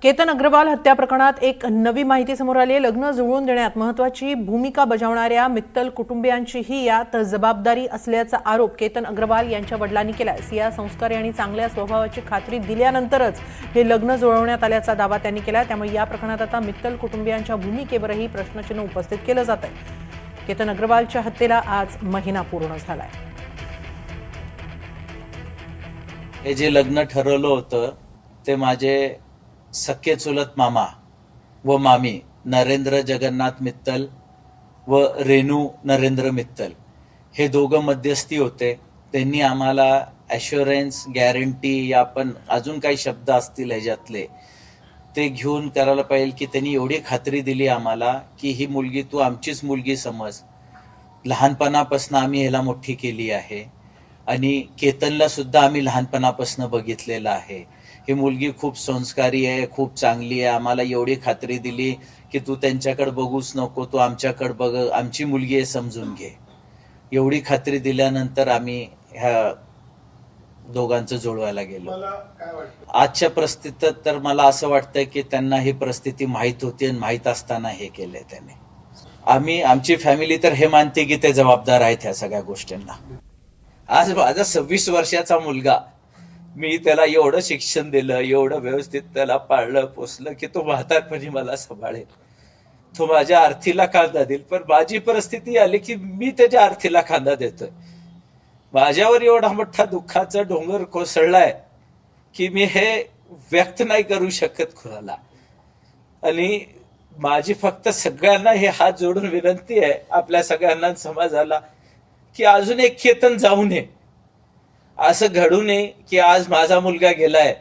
केतन अग्रवाल हत्या प्रकरणात एक नवी माहिती समोर आली आहे। लग्न जुळवून देण्यात महत्त्वाची भूमिका बजावणाऱ्या मित्तल कुटुंबियांचीही यात जबाबदारी असल्याचा आरोप केतन अग्रवाल यांच्या वडिलांनी केला आहे। सिया संस्कारी आणि चांगल्या स्वभावाची खात्री दिल्यानंतरच हे लग्न जुळवण्यात आल्याचा दावा त्यांनी केला। त्यामुळे या प्रकरणात आता मित्तल कुटुंबियांच्या भूमिकेवरही प्रश्नचिन्ह उपस्थित केलं जात आहे। केतन अग्रवालच्या हत्येला आज महिना पूर्ण झालाय। हे जे लग्न ठरवलं होतं ते माझे सख्खे चुलत मामा व मामी नरेंद्र जगन्नाथ मित्तल व रेणू नरेंद्र मित्तल हे दोघं मध्यस्थी होते। त्यांनी आम्हाला ॲश्युरन्स गॅरंटी या पण अजून काही शब्द असतील ह्याच्यातले ते घेऊन करायला पाहिजे की त्यांनी एवढी खात्री दिली आम्हाला की ही मुलगी तू आमचीच मुलगी समज। लहानपणापासून आम्ही ह्याला मोठी केली आहे आणि केतनला सुद्धा आम्ही लहानपणापासून बघितलेलं आहे। ही मुलगी खूप संस्कारी आहे, खूप चांगली आहे। आम्हाला एवढी खात्री दिली की तू त्यांच्याकडे बघूच नको, तू आमच्याकडे बघ, आमची मुलगी आहे समजून घे। एवढी खात्री दिल्यानंतर आम्ही ह्या दोघांचं जुळवायला गेलो। आजच्या परिस्थितीत तर मला असं वाटतं की त्यांना ही परिस्थिती माहीत होती आणि माहीत असताना हे केलंय त्याने। आमची फॅमिली तर हे मानते की ते जबाबदार आहेत ह्या सगळ्या गोष्टींना। आज माझा 26 वर्षाचा मुलगा, मी त्याला एवढं शिक्षण दिलं, एवढं व्यवस्थित त्याला पाळलं पोसलं की तो म्हातारपणी मला सांभाळेल, तो माझ्या आर्थीला खांदा देईल। पण माझी परिस्थिती आली की मी त्याच्या आर्थीला खांदा देतोय। माझ्यावर एवढा मोठा दुःखाचा डोंगर कोसळलाय की मी हे व्यक्त नाही करू शकत कुणाला। आणि माझी फक्त सगळ्यांना हे हात जोडून विनंती आहे आपल्या सगळ्यांना समाजाला की अजून एक केतन जाऊ नये, असं घडू नये की आज माझा मुलगा गेलाय,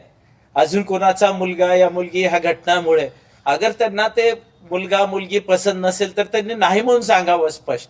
अजून कोणाचा मुलगा या मुलगी ह्या घटनामुळे अगर त्यांना ते मुलगा मुलगी पसंत नसेल तर त्यांनी नाही म्हणून सांगावं स्पष्ट।